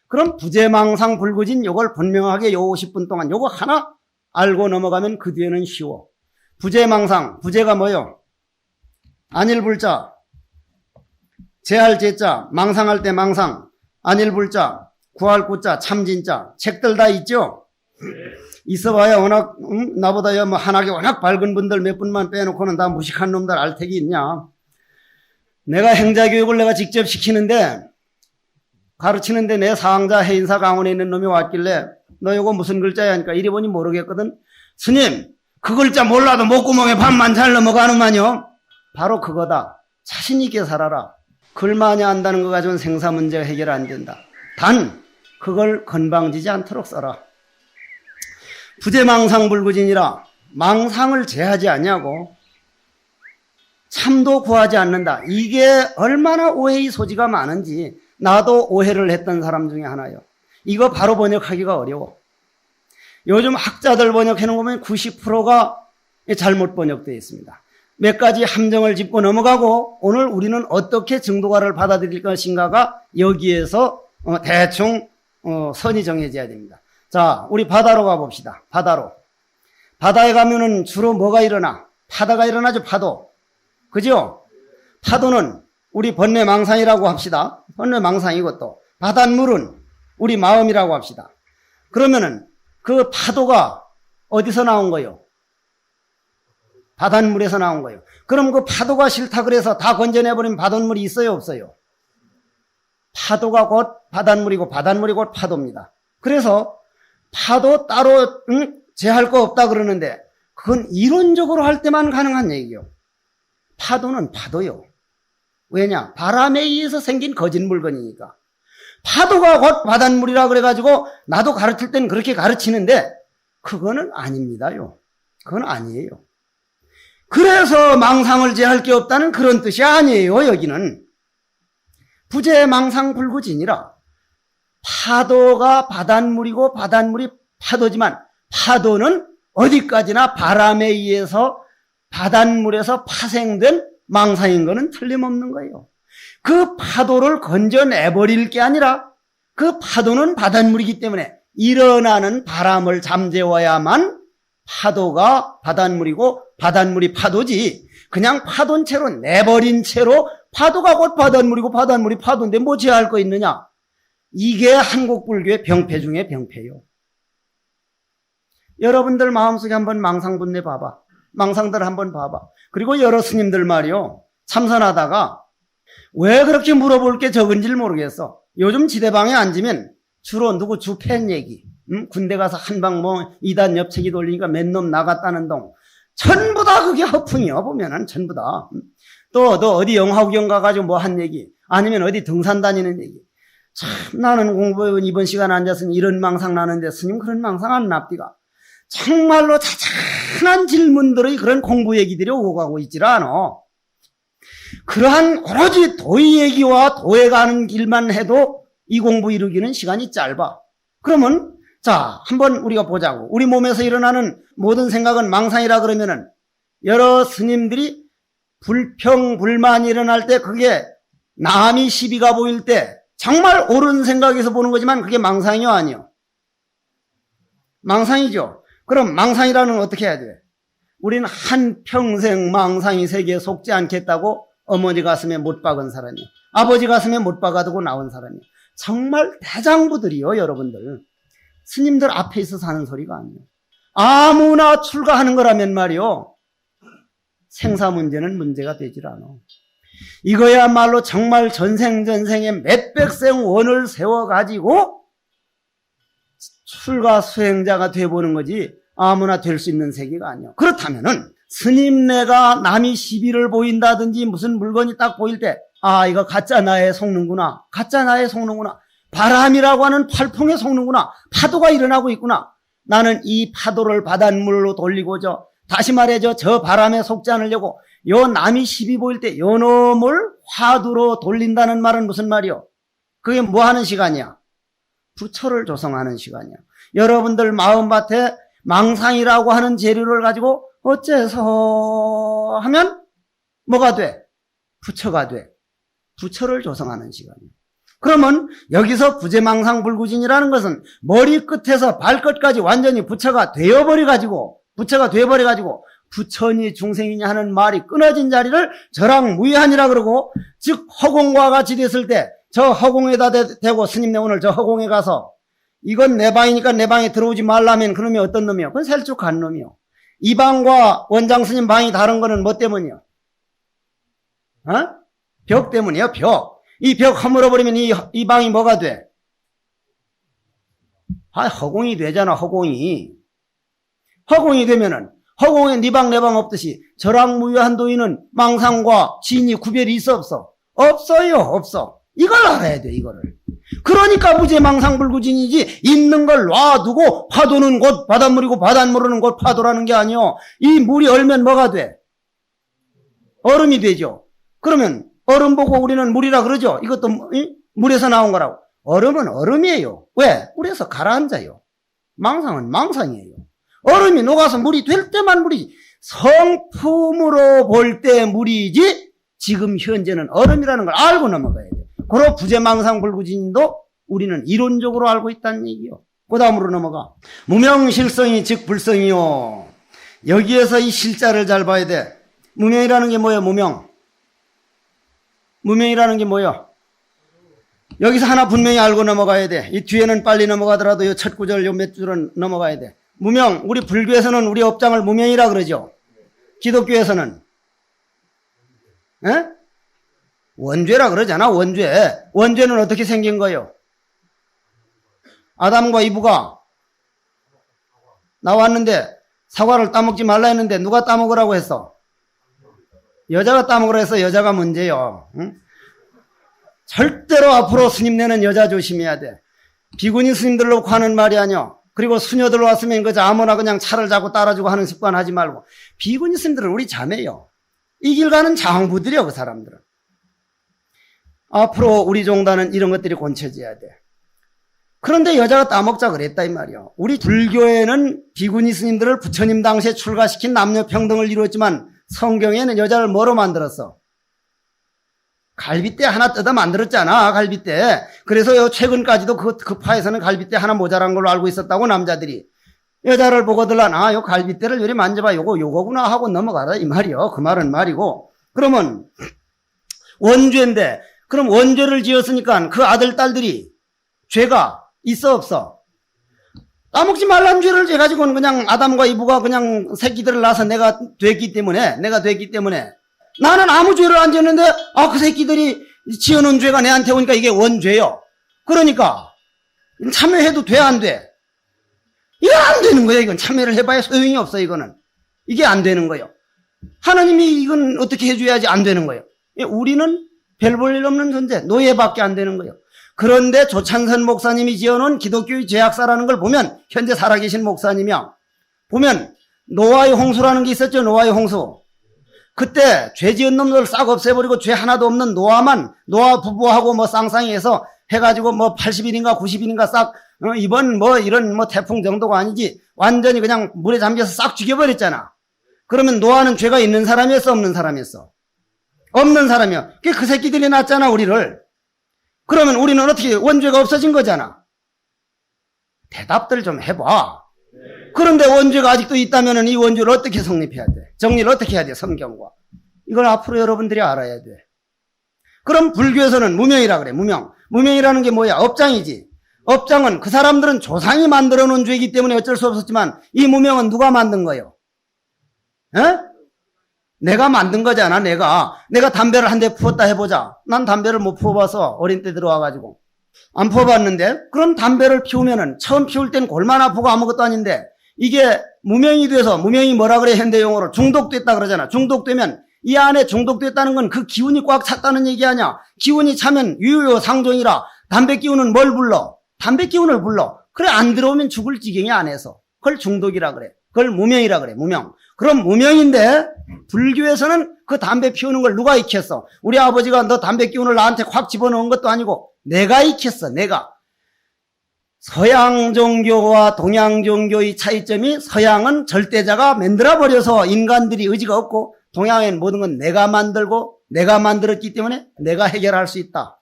그럼 부재망상 불구진 요걸 분명하게 요 50분 동안 요거 하나 알고 넘어가면 그 뒤에는 쉬워. 부재망상, 부재가 뭐요? 안일불자, 재할 재자, 망상할 때 망상, 안일불자, 구할 구자, 참진자, 책들 다 있죠? 있어봐야 워낙 나보다 뭐 한학이 워낙 밝은 분들 몇 분만 빼놓고는 다 무식한 놈들 알택이 있냐. 내가 행자교육을 내가 직접 시키는데 가르치는데 내 사항자 해인사 강원에 있는 놈이 왔길래 너 이거 무슨 글자야 하니까 이리 보니 모르겠거든. 스님 그 글자 몰라도 목구멍에 밥만 잘 넘어가는만요. 바로 그거다. 자신 있게 살아라. 글 많이 안다는 거 가지고는 생사 문제가 해결 안 된다. 단 그걸 건방지지 않도록 써라. 부재망상불구진이라 망상을 제하지 않냐고 참도 구하지 않는다. 이게 얼마나 오해의 소지가 많은지 나도 오해를 했던 사람 중에 하나예요. 이거 바로 번역하기가 어려워. 요즘 학자들 번역해놓은 거 보면 90%가 잘못 번역되어 있습니다. 몇 가지 함정을 짚고 넘어가고 오늘 우리는 어떻게 증도가를 받아들일 것인가가 여기에서 대충 선이 정해져야 됩니다. 자, 우리 바다로 가봅시다. 바다로. 바다에 가면은 주로 뭐가 일어나? 파다가 일어나죠, 파도. 그죠? 파도는 우리 번뇌망상이라고 합시다. 번뇌망상이고 또 바닷물은 우리 마음이라고 합시다. 그러면은 그 파도가 어디서 나온 거요? 바닷물에서 나온 거예요. 그럼 그 파도가 싫다 그래서 다 건져내버린 바닷물이 있어요, 없어요? 파도가 곧 바닷물이고 바닷물이 곧 파도입니다. 그래서 파도 따로 제할 거 없다 그러는데 그건 이론적으로 할 때만 가능한 얘기요. 파도는 파도요. 왜냐? 바람에 의해서 생긴 거진 물건이니까. 파도가 곧 바닷물이라 그래가지고 나도 가르칠 땐 그렇게 가르치는데 그거는 아닙니다요. 그건 아니에요. 그래서 망상을 제할 게 없다는 그런 뜻이 아니에요. 여기는 부재망상불구진이라 파도가 바닷물이고 바닷물이 파도지만 파도는 어디까지나 바람에 의해서 바닷물에서 파생된 망상인 거는 틀림없는 거예요. 그 파도를 건져내버릴 게 아니라 그 파도는 바닷물이기 때문에 일어나는 바람을 잠재워야만 파도가 바닷물이고 바닷물이 파도지 그냥 파도인 채로 내버린 채로 파도가 곧 바닷물이고 바닷물이 파도인데 뭐 제할 거 있느냐. 이게 한국 불교의 병폐 중에 병폐요. 여러분들 마음속에 한번 망상분내 봐봐. 망상들 한번 봐봐. 그리고 여러 스님들 말이요. 참선하다가 왜 그렇게 물어볼 게 적은지를 모르겠어. 요즘 지대방에 앉으면 주로 누구 주팬 얘기, 군대 가서 한방 뭐 이단 옆체기 돌리니까 몇 놈 나갔다는 동. 전부 다 그게 허풍이요. 보면은 전부 다. 또 어디 영화 구경 가가지고 뭐 한 얘기, 아니면 어디 등산 다니는 얘기. 참 나는 공부해온 이번 시간에 앉아서는 이런 망상 나는데 스님 그런 망상 안 납디가. 정말로 자잘한 질문들의 그런 공부 얘기들이 오고 가고 있질 않아. 그러한 오로지 도의 얘기와 도에 가는 길만 해도 이 공부 이루기는 시간이 짧아. 그러면 자 한번 우리가 보자고. 우리 몸에서 일어나는 모든 생각은 망상이라 그러면은 여러 스님들이 불평 불만이 일어날 때 그게 남이 시비가 보일 때 정말 옳은 생각에서 보는 거지만 그게 망상이요 아니요? 망상이죠. 그럼 망상이라는 건 어떻게 해야 돼? 우리는 한평생 망상이 세계에 속지 않겠다고 어머니 가슴에 못 박은 사람이에요. 아버지 가슴에 못 박아두고 나온 사람이에요. 정말 대장부들이요, 여러분들. 스님들 앞에 있어서 하는 소리가 아니에요. 아무나 출가하는 거라면 말이요. 생사 문제는 문제가 되질 않아. 이거야말로 정말 전생에 몇백생 원을 세워가지고 출가 수행자가 돼보는 거지 아무나 될 수 있는 세계가 아니야. 그렇다면은 스님네가 남이 시비를 보인다든지 무슨 물건이 딱 보일 때 아 이거 가짜 나에 속는구나. 가짜 나에 속는구나. 바람이라고 하는 팔풍에 속는구나. 파도가 일어나고 있구나. 나는 이 파도를 바닷물로 돌리고자 다시 말해서 저 바람에 속지 않으려고 요 남이 시비 보일 때 요 놈을 화두로 돌린다는 말은 무슨 말이요? 그게 뭐 하는 시간이야? 부처를 조성하는 시간이야. 여러분들 마음밭에 망상이라고 하는 재료를 가지고 어째서 하면 뭐가 돼? 부처가 돼. 부처를 조성하는 시간이야. 그러면 여기서 부재망상불구진이라는 것은 머리 끝에서 발끝까지 완전히 부처가 되어버려가지고 부처니 중생이냐 하는 말이 끊어진 자리를 저랑무의한이라 그러고, 즉 허공과 같이 됐을 때 저 허공에다 대고 스님네 오늘 저 허공에 가서 이건 내 방이니까 내 방에 들어오지 말라면 그놈이 어떤 놈이요? 그건 셀쭉한 놈이요. 이 방과 원장 스님 방이 다른 거는 뭐 때문이요? 벽 때문이에요. 벽. 이 벽 허물어버리면 이 방이 뭐가 돼? 허공이 되잖아. 허공이 되면은 허공에 네 방 내 방 없듯이 저랑무의한 도인은 망상과 진이 구별이 있어 없어? 없어요. 없어. 이걸 알아야 돼. 이거를. 그러니까 무재망상불구진이지 있는 걸 놔두고 파도는 곧 바닷물이고 바닷물은 곧 파도라는 게 아니요. 이 물이 얼면 뭐가 돼? 얼음이 되죠. 그러면 얼음 보고 우리는 물이라 그러죠. 이것도 물에서 나온 거라고. 얼음은 얼음이에요. 왜? 물에서 가라앉아요. 망상은 망상이에요. 얼음이 녹아서 물이 될 때만 물이지. 성품으로 볼 때 물이지 지금 현재는 얼음이라는 걸 알고 넘어가야 돼요. 그러 부재망상불구진도 우리는 이론적으로 알고 있다는 얘기요. 그 다음으로 넘어가. 무명실성이 즉 불성이요. 여기에서 이 실자를 잘 봐야 돼. 무명이라는 게 뭐예요? 무명이라는 게 뭐예요? 여기서 하나 분명히 알고 넘어가야 돼. 이 뒤에는 빨리 넘어가더라도 이 첫 구절 요 몇 줄은 넘어가야 돼. 무명, 우리 불교에서는 우리 업장을 무명이라 그러죠. 기독교에서는 원죄라 그러잖아. 원죄는 어떻게 생긴 거예요? 아담과 이브가 나왔는데 사과를 따먹지 말라 했는데 누가 따먹으라고 했어? 여자가 따먹으라 해서 여자가 문제요. 절대로 앞으로 스님네는 여자 조심해야 돼. 비구니 스님들 놓고 하는 말이 아니야. 그리고 수녀들 왔으면 그저 아무나 그냥 차를 잡고 따라주고 하는 습관 하지 말고. 비구니 스님들은 우리 자매요. 이 길 가는 장부들이요. 그 사람들은. 앞으로 우리 종단은 이런 것들이 곤쳐져야 돼. 그런데 여자가 따먹자 그랬다 이 말이요. 우리 불교에는 비구니 스님들을 부처님 당시에 출가시킨 남녀 평등을 이루었지만 성경에는 여자를 뭐로 만들었어? 갈빗대 하나 뜯어 만들었잖아. 갈빗대. 그래서 최근까지도 그 파에서는 갈빗대 하나 모자란 걸로 알고 있었다고 남자들이. 여자를 보고들란 요 갈빗대를 요리 만져봐. 요거구나 하고 넘어가라 이 말이요. 그 말은 말이고. 그러면 원죄인데 그럼 원죄를 지었으니까 그 아들 딸들이 죄가 있어 없어? 따먹지 말라는 죄를 져가지고는 그냥 아담과 이브가 그냥 새끼들을 낳아서 내가 됐기 때문에 나는 아무 죄를 안 지었는데 그 새끼들이 지어놓은 죄가 내한테 오니까 이게 원죄요. 그러니까 참여해도 돼 안 돼? 이거 안 되는 거예요. 이건 참여를 해봐야 소용이 없어. 이거는 이게 안 되는 거예요. 하나님이 이건 어떻게 해줘야지 안 되는 거예요. 우리는 별 볼 일 없는 존재, 노예밖에 안 되는 거예요. 그런데 조찬선 목사님이 지어놓은 기독교의 죄악사라는 걸 보면 현재 살아계신 목사님이야. 보면 노아의 홍수라는 게 있었죠. 노아의 홍수. 그때 죄 지은 놈들 싹 없애버리고 죄 하나도 없는 노아 부부하고 뭐 쌍쌍이해서 해가지고 뭐 80일인가 90일인가 싹 이번 뭐 이런 뭐 태풍 정도가 아니지 완전히 그냥 물에 잠겨서 싹 죽여버렸잖아. 그러면 노아는 죄가 있는 사람이었어 없는 사람이었어? 없는 사람이야. 그 새끼들이 낳았잖아 우리를. 그러면 우리는 어떻게 원죄가 없어진 거잖아. 대답들 좀 해봐. 그런데 원죄가 아직도 있다면 이 원죄를 어떻게 성립해야 돼? 정리를 어떻게 해야 돼? 성경과. 이걸 앞으로 여러분들이 알아야 돼. 그럼 불교에서는 무명이라 그래. 무명이라는 게 뭐야? 업장이지. 업장은 그 사람들은 조상이 만들어 놓은 죄이기 때문에 어쩔 수 없었지만 이 무명은 누가 만든 거예요? 내가 만든 거잖아. 내가 담배를 한 대 피웠다 해보자. 난 담배를 못 피워봐서 어린 때 들어와가지고 안 피워봤는데 그럼 담배를 피우면은 처음 피울 땐 골만 아프고 아무것도 아닌데 이게 무명이 돼서 무명이 뭐라 그래 현대용어로 중독됐다 그러잖아. 중독되면 이 안에 중독됐다는 건 그 기운이 꽉 찼다는 얘기 아니야. 기운이 차면 유효상종이라 담배 기운은 뭘 불러? 담배 기운을 불러. 그래 안 들어오면 죽을 지경이 안에서. 그걸 중독이라 그래. 그걸 무명이라 그래. 무명. 그럼 무명인데 불교에서는 그 담배 피우는 걸 누가 익혔어? 우리 아버지가 너 담배 기운을 나한테 확 집어넣은 것도 아니고 내가 익혔어. 내가. 서양 종교와 동양 종교의 차이점이 서양은 절대자가 만들어버려서 인간들이 의지가 없고 동양엔 모든 건 내가 만들고 내가 만들었기 때문에 내가 해결할 수 있다.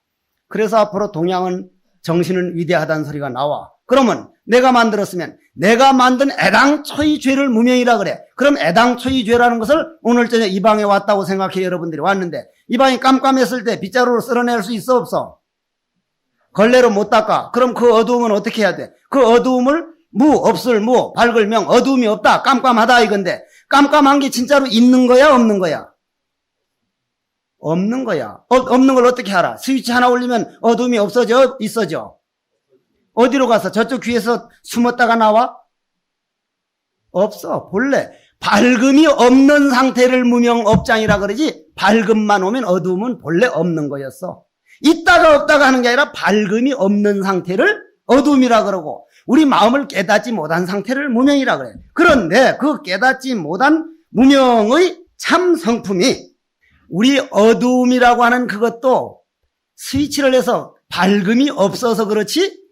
그래서 앞으로 동양은 정신은 위대하다는 소리가 나와. 그러면 내가 만들었으면 내가 만든 애당초의 죄를 무명이라 그래. 그럼 애당초의 죄라는 것을 오늘 저녁 이 방에 왔다고 생각해. 여러분들이 왔는데 이 방이 깜깜했을 때 빗자루로 쓸어낼 수 있어 없어? 걸레로 못 닦아. 그럼 그 어두움은 어떻게 해야 돼? 그 어두움을 없을 밝을 명, 어두움이 없다, 깜깜하다 이건데 깜깜한 게 진짜로 있는 거야 없는 거야? 없는 거야. 없는 걸 어떻게 알아? 스위치 하나 올리면 어둠이 없어져? 있어져? 어디로 가서? 저쪽 귀에서 숨었다가 나와? 없어. 본래 밝음이 없는 상태를 무명업장이라 그러지, 밝음만 오면 어둠은 본래 없는 거였어. 있다가 없다가 하는 게 아니라 밝음이 없는 상태를 어둠이라 그러고, 우리 마음을 깨닫지 못한 상태를 무명이라 그래. 그런데 그 깨닫지 못한 무명의 참 성품이 우리 어두움이라고 하는 그것도 스위치를 해서 밝음이 없어서 그렇지,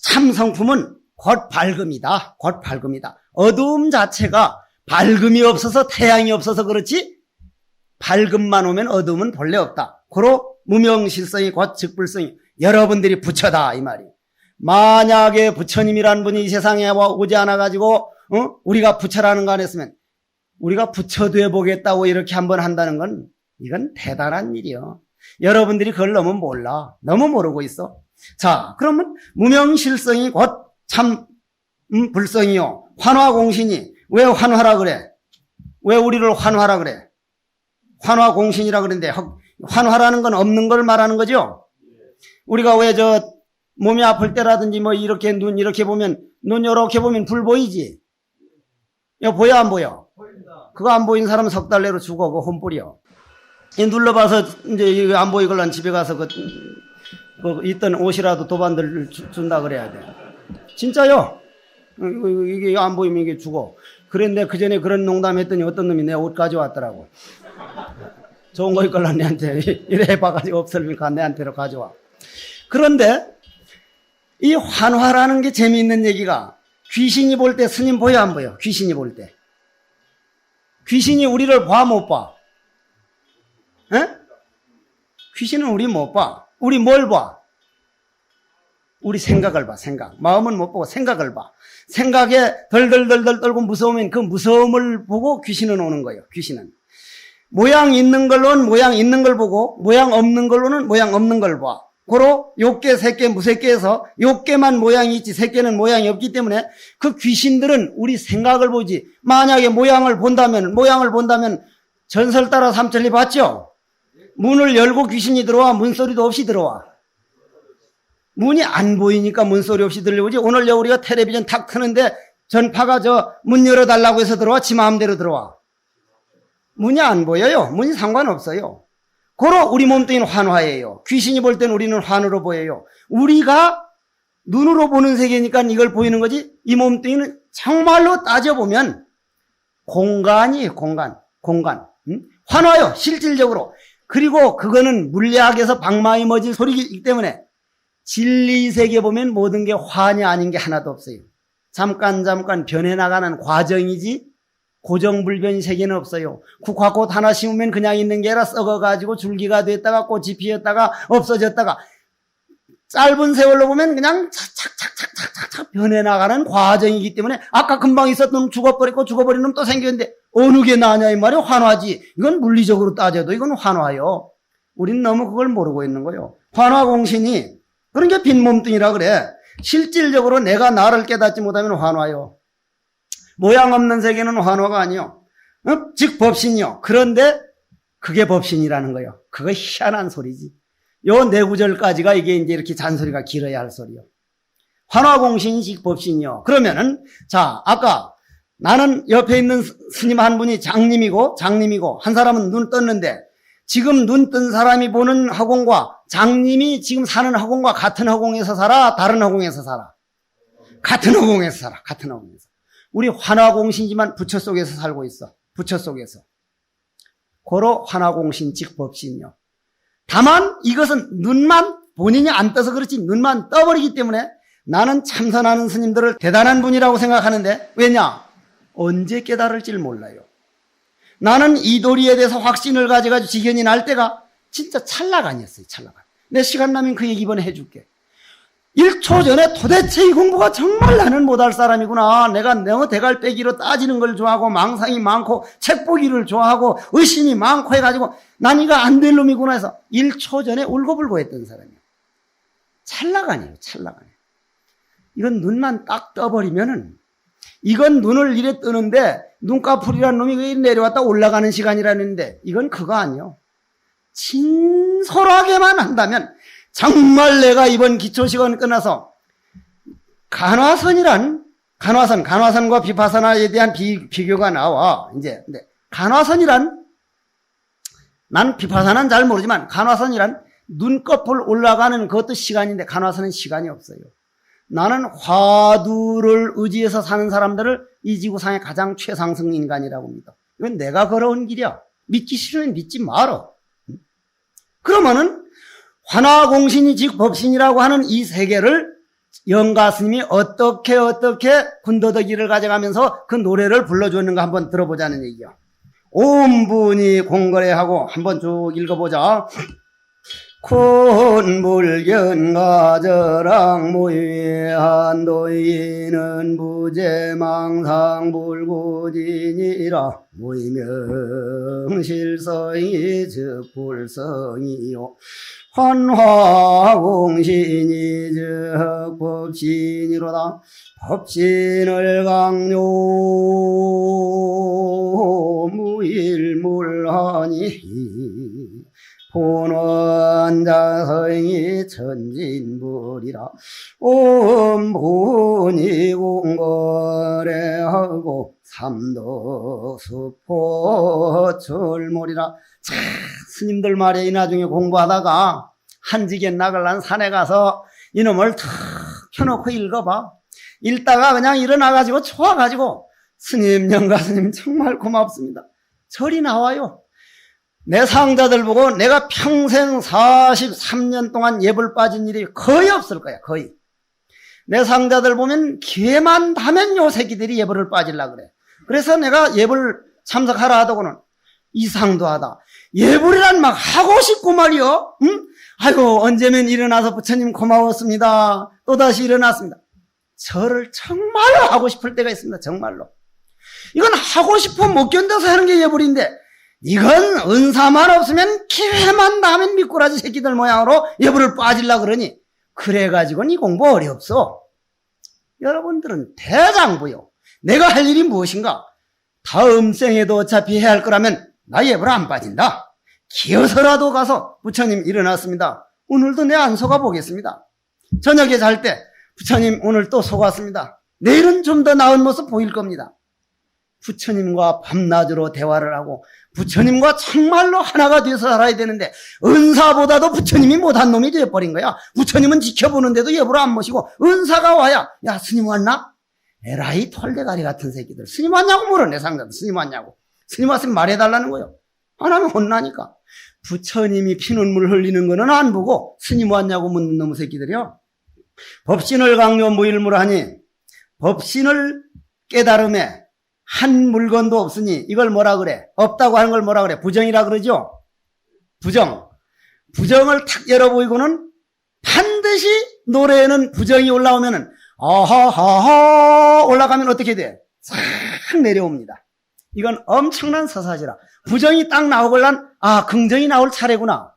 참 성품은 곧 밝음이다. 곧 밝음이다. 어두움 자체가 밝음이 없어서 태양이 없어서 그렇지 밝음만 오면 어두움은 본래 없다. 고로 무명실성이 곧 즉불성이, 여러분들이 부처다 이 말이. 만약에 부처님이란 분이 이 세상에 오지 않아가지고 우리가 부처라는 거 안 했으면 우리가 부처 돼 보겠다고 이렇게 한번 한다는 건 이건 대단한 일이요. 여러분들이 그걸 너무 몰라. 너무 모르고 있어. 자, 그러면 무명실성이 곧 참 불성이요. 환화공신이 왜 환화라 그래? 왜 우리를 환화라 그래? 환화공신이라 그러는데 환화라는 건 없는 걸 말하는 거죠. 우리가 왜 몸이 아플 때라든지 이렇게 눈 이렇게 보면, 눈 이렇게 보면 불 보이지? 이거 보여 안 보여? 그거 안 보인 사람은 석 달 내로 죽어. 그거 혼불이요. 이 눌러봐서 이제 이거 안 보이걸란 집에 가서 그 있던 옷이라도 도반들 준다 그래야 돼. 진짜요. 이게 안 보이면 이게 죽어. 그런데 그 전에 그런 농담 했더니 어떤 놈이 내 옷 가져왔더라고. 좋은 거 입걸란 내한테 이래 해봐가지고 없으니까 내한테로 가져와. 그런데 이 환화라는 게 재미있는 얘기가, 귀신이 볼 때 스님 보여 안 보여? 귀신이 볼 때. 귀신이 우리를 봐 못 봐? 에? 귀신은 우리 못 봐. 우리 뭘 봐? 우리 생각을 봐, 생각. 마음은 못 보고 생각을 봐. 생각에 덜덜덜덜 떨고 무서우면 그 무서움을 보고 귀신은 오는 거예요, 귀신은. 모양 있는 걸로는 모양 있는 걸 보고, 모양 없는 걸로는 모양 없는 걸 봐. 고로 욕계, 새끼, 무새끼에서 욕계만 모양이 있지 새끼는 모양이 없기 때문에 그 귀신들은 우리 생각을 보지. 만약에 모양을 본다면 전설 따라 삼천리 봤죠? 문을 열고 귀신이 들어와? 문소리도 없이 들어와. 문이 안 보이니까 문소리 없이 들려오지. 오늘 우리가 텔레비전 탁 트는데 전파가 문 열어달라고 해서 들어와? 지 마음대로 들어와? 문이 안 보여요. 문이 상관없어요. 고로 우리 몸뚱이는 환화예요. 귀신이 볼 때는 우리는 환으로 보여요. 우리가 눈으로 보는 세계니까 이걸 보이는 거지, 이 몸뚱이는 정말로 따져보면 공간이에요. 공간. 환화요, 실질적으로. 그리고 그거는 물리학에서 방망이 머질 소리이기 때문에 진리 세계 보면 모든 게 환이 아닌 게 하나도 없어요. 잠깐 변해나가는 과정이지 고정불변 세계는 없어요. 국화꽃 하나 심으면 그냥 있는 게 아니라 썩어가지고 줄기가 됐다가 꽃이 피었다가 없어졌다가, 짧은 세월로 보면 그냥 착착착착착착 변해나가는 과정이기 때문에 아까 금방 있었던 놈 죽어버리고 죽어버린 놈 또 생겼는데 어느 게 나냐 이 말이에요. 환화지. 이건 물리적으로 따져도 이건 환화요. 우린 너무 그걸 모르고 있는 거예요. 환화공신이 그런 게 빈 몸뚱이라 그래. 실질적으로 내가 나를 깨닫지 못하면 환화요. 모양 없는 세계는 환화가 아니요. 즉 법신이요. 그런데 그게 법신이라는 거예요. 그거 희한한 소리지. 요 네 구절까지가 이게 이제 이렇게 잔소리가 길어야 할 소리요. 환화공신이 즉 법신이요. 그러면은 자, 아까 나는 옆에 있는 스님 한 분이 장님이고 한 사람은 눈 떴는데, 지금 눈 뜬 사람이 보는 허공과 장님이 지금 사는 허공과 같은 허공에서 살아, 다른 허공에서 살아? 같은 허공에서 살아. 같은 허공에서. 우리 환화공신이지만 부처 속에서 살고 있어. 부처 속에서. 고로 환화공신 즉 법신이요. 다만 이것은 눈만 본인이 안 떠서 그렇지 눈만 떠버리기 때문에 나는 참선하는 스님들을 대단한 분이라고 생각하는데, 왜냐? 언제 깨달을지를 몰라요. 나는 이 도리에 대해서 확신을 가져가지고 지견이 날 때가 진짜 찰나간이었어요. 찰나간. 내 시간 나면 그 얘기 이번에 해줄게. 1초 전에 도대체 이 공부가 정말 나는 못할 사람이구나. 내가 너무 대갈빼기로 따지는 걸 좋아하고 망상이 많고 책 보기를 좋아하고 의심이 많고 해가지고 난 이거 안 될 놈이구나 해서 1초 전에 울고불고 했던 사람이에요. 찰나간이에요. 찰나간. 이건 눈만 딱 떠버리면은 이건 눈을 이래 뜨는데 눈꺼풀이라는 놈이 내려왔다 올라가는 시간이라는데 이건 그거 아니에요. 진솔하게만 한다면 정말 내가 이번 기초시간 끝나서 간화선과 비파사나에 대한 비교가 나와. 이제 근데 간화선이란 난 비파사나는 잘 모르지만 간화선이란 눈꺼풀 올라가는 그것도 시간인데 간화선은 시간이 없어요. 나는 화두를 의지해서 사는 사람들을 이 지구상의 가장 최상승 인간이라고 믿어. 이건 내가 걸어온 길이야. 믿기 싫으면 믿지 말어. 그러면은 환화공신이 즉 법신이라고 하는 이 세계를 영가 스님이 어떻게 군더더기를 가져가면서 그 노래를 불러주었는가 한번 들어보자는 얘기야. 옴분이 공거래하고 한번 쭉 읽어보자. 콘불견가저랑 모의한 도인은 부재망상불구진이라 무의명실성이 즉 불성이요 환화공신이 즉 법신이로다. 법신을 강요 무일물하니 본원자성이 천진불이라. 옴분이 공거래하고 삼도수포철물이라. 참 스님들 말에 이 나중에 공부하다가 한지견 나갈란 산에 가서 이놈을 탁 켜놓고 읽어봐. 읽다가 그냥 일어나가지고 좋아가지고 스님 영가 스님 정말 고맙습니다. 절이 나와요. 내 상자들 보고 내가 평생 43년 동안 예불 빠진 일이 거의 없을 거야. 거의. 내 상자들 보면 기회만 하면 요 새끼들이 예불을 빠질라 그래. 그래서 내가 예불 참석하라 하더고는 이상도 하다. 예불이란 막 하고 싶고 말이요. 응? 아이고 언제면 일어나서 부처님 고마웠습니다. 또다시 일어났습니다. 절을 정말로 하고 싶을 때가 있습니다. 정말로. 이건 하고 싶어 못 견뎌서 하는 게 예불인데 이건 은사만 없으면 기회만 나면 미꾸라지 새끼들 모양으로 예불을 빠질라 그러니 그래가지고는 이 공부 어렵소. 여러분들은 대장부요. 내가 할 일이 무엇인가? 다음 생에도 어차피 해야 할 거라면 나 예불 안 빠진다. 기어서라도 가서 부처님 일어났습니다. 오늘도 내 안 속아 보겠습니다. 저녁에 잘 때 부처님 오늘 또 속았습니다. 내일은 좀 더 나은 모습 보일 겁니다. 부처님과 밤낮으로 대화를 하고 부처님과 정말로 하나가 돼서 살아야 되는데 은사보다도 부처님이 못한 놈이 되어버린 거야. 부처님은 지켜보는데도 예불을 안 모시고 은사가 와야 야 스님 왔나? 에라이 털대가리 같은 새끼들. 스님 왔냐고 물어. 내 상자들 스님 왔냐고. 스님 왔으면 말해달라는 거예요. 안 하면 혼나니까. 부처님이 피눈물 흘리는 거는 안 보고 스님 왔냐고 묻는 놈의 새끼들이요. 법신을 강요 무일물하니 법신을 깨달음에 한 물건도 없으니 이걸 뭐라 그래? 없다고 하는 걸 뭐라 그래? 부정이라 그러죠? 부정. 부정을 탁 열어보이고는 반드시 노래에는 부정이 올라오면은 아하하하 올라가면 어떻게 돼? 싹 내려옵니다. 이건 엄청난 서사시라. 부정이 딱 나오걸란 긍정이 나올 차례구나.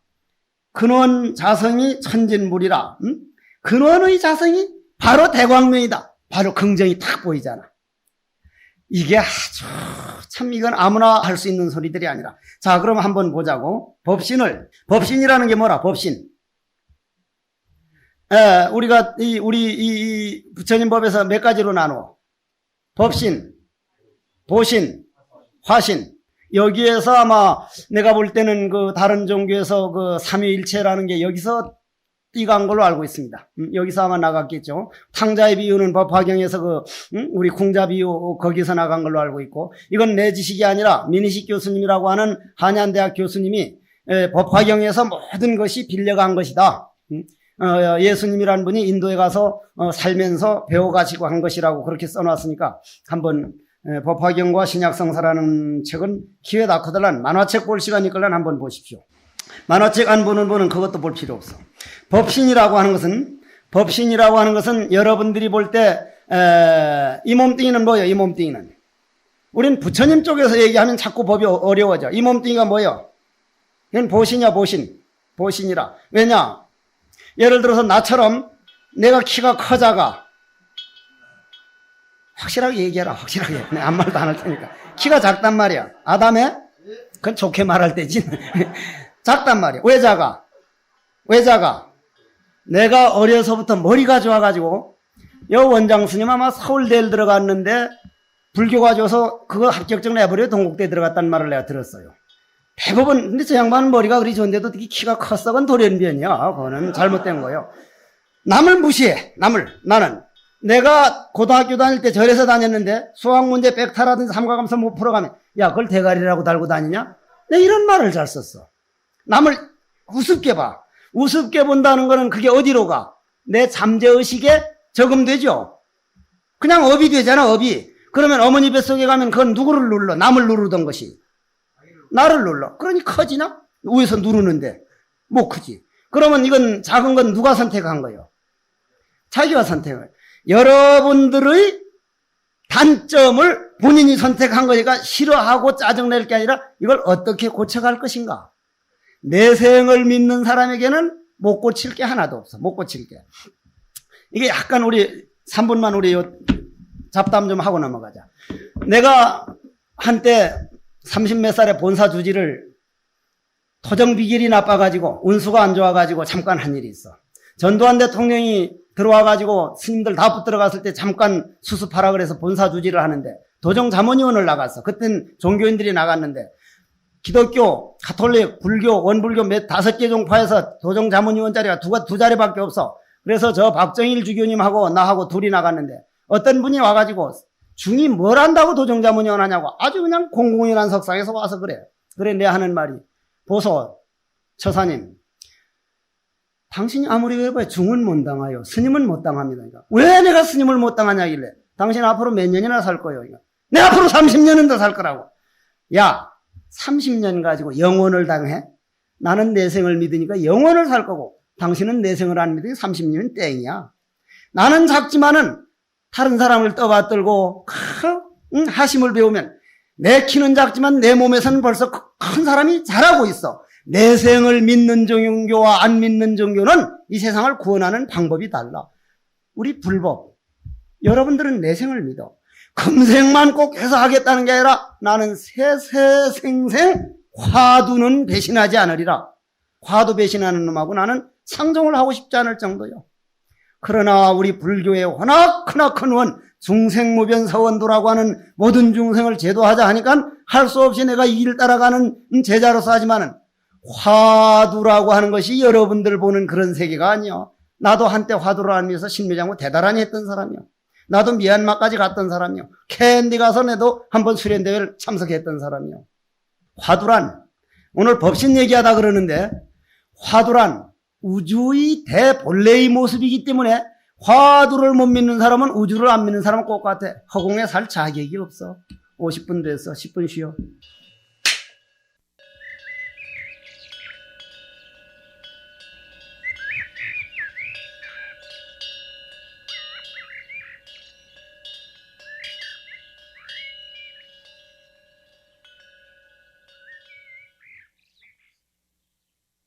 근원 자성이 천진물이라. 응? 근원의 자성이 바로 대광명이다. 바로 긍정이 탁 보이잖아. 이게 아주 참 이건 아무나 할 수 있는 소리들이 아니라. 자, 그럼 한번 보자고. 법신이라는 게 뭐라? 법신. 우리가 우리 부처님 법에서 몇 가지로 나눠? 법신, 보신, 화신. 여기에서 아마 내가 볼 때는 그 다른 종교에서 그 삼위일체라는 게 여기서 띠간 걸로 알고 있습니다. 여기서 아마 나갔겠죠. 탕자의 비유는 법화경에서 우리 궁자 비유 거기서 나간 걸로 알고 있고, 이건 내 지식이 아니라 민희식 교수님이라고 하는 한양대학 교수님이 법화경에서 모든 것이 빌려간 것이다. 예수님이라는 분이 인도에 가서 살면서 배워가시고 한 것이라고 그렇게 써놨으니까 한번 법화경과 신약성사라는 책은 기회 낳고들란 만화책 볼 시간이 있걸란 한번 보십시오. 만화책 안 보는 분은 그것도 볼 필요 없어. 법신이라고 하는 것은 여러분들이 볼 때 이 몸뚱이는 뭐예요? 이 몸뚱이는 우린 부처님 쪽에서 얘기하면 자꾸 법이 어려워져. 이 몸뚱이가 뭐예요? 이건 보신이야. 보신이라. 왜냐? 예를 들어서 나처럼 내가 키가 커자가, 확실하게 얘기해라. 확실하게. 내가 아무 말도 안 할 테니까. 키가 작단 말이야. 아담에? 그건 좋게 말할 때지. 작단 말이야. 왜 작아? 내가 어려서부터 머리가 좋아가지고 여 원장 스님 아마 서울대를 들어갔는데 불교가 줘서 그거 합격증 내버려 동국대에 들어갔다는 말을 내가 들었어요. 대부분. 근데 저 양반은 머리가 그리 좋은데도 어떻게 키가 컸어? 그건 돌연변이야. 그거는 잘못된 거예요. 남을 무시해. 나는 내가 고등학교 다닐 때 절에서 다녔는데 수학문제 백타라든지 삼가감사 못 풀어가면 야 그걸 대가리라고 달고 다니냐? 내가 이런 말을 잘 썼어. 남을 우습게 봐. 우습게 본다는 거는 그게 어디로 가? 내 잠재의식에 적응되죠? 그냥 업이 되잖아. 업이. 그러면 어머니 뱃속에 가면 그건 누구를 눌러? 남을 누르던 것이 나를 눌러. 그러니 커지나? 위에서 누르는데 못 크지. 그러면 이건 작은 건 누가 선택한 거예요? 자기가 선택을. 여러분들의 단점을 본인이 선택한 거니까 싫어하고 짜증낼 게 아니라 이걸 어떻게 고쳐갈 것인가. 내생을 믿는 사람에게는 못 고칠 게 하나도 없어. 못 고칠 게. 이게 약간 우리 3분만 우리 잡담 좀 하고 넘어가자. 내가 한때 30몇 살에 본사 주지를 토정 비결이 나빠가지고 운수가 안 좋아가지고 잠깐 한 일이 있어. 전두환 대통령이 들어와가지고 스님들 다 붙들어갔을 때 잠깐 수습하라 그래서 본사 주지를 하는데 도정 자문위원을 나갔어. 그땐 종교인들이 나갔는데 기독교, 가톨릭, 불교, 원불교 몇 5개 종파에서 도정 자문위원 자리가 두 자리밖에 없어. 그래서 저 박정일 주교님하고 나하고 둘이 나갔는데 어떤 분이 와가지고 중이 뭘 안다고 도정 자문위원 하냐고 아주 그냥 공공연한 석상에서 와서 그래. 그래 내가 하는 말이 보소 처사님 당신이 아무리 해봐야 중은 못 당하요. 스님은 못 당합니다. 그러니까. 왜 내가 스님을 못 당하냐길래 당신 앞으로 몇 년이나 살 거예요. 그러니까. 내가 앞으로 30년은 더 살 거라고. 야 30년 가지고 영원을 당해? 나는 내생을 믿으니까 영원을 살 거고 당신은 내생을 안 믿으니까 30년은 땡이야. 나는 작지만은 다른 사람을 떠받들고 하심을 배우면 내 키는 작지만 내 몸에서는 벌써 큰 사람이 자라고 있어. 내생을 믿는 종교와 안 믿는 종교는 이 세상을 구원하는 방법이 달라. 우리 불법. 여러분들은 내생을 믿어. 금생만 꼭 해서 하겠다는 게 아니라 나는 세세생생 화두는 배신하지 않으리라. 화두 배신하는 놈하고 나는 상종을 하고 싶지 않을 정도요. 그러나 우리 불교의 워낙 크나큰 원 중생무변서원도라고 하는 모든 중생을 제도하자 하니까 할 수 없이 내가 이 길 따라가는 제자로서 하지만은 화두라고 하는 것이 여러분들 보는 그런 세계가 아니요. 나도 한때 화두를 하기 위해서 신묘장고 대단히 했던 사람이요. 나도 미얀마까지 갔던 사람이요. 캔디 가서 내도 한번 수련대회를 참석했던 사람이요. 화두란 오늘 법신 얘기하다 그러는데 화두란 우주의 대본래의 모습이기 때문에 화두를 못 믿는 사람은 우주를 안 믿는 사람은 똑같아. 허공에 살 자격이 없어. 50분 됐어. 10분 쉬어.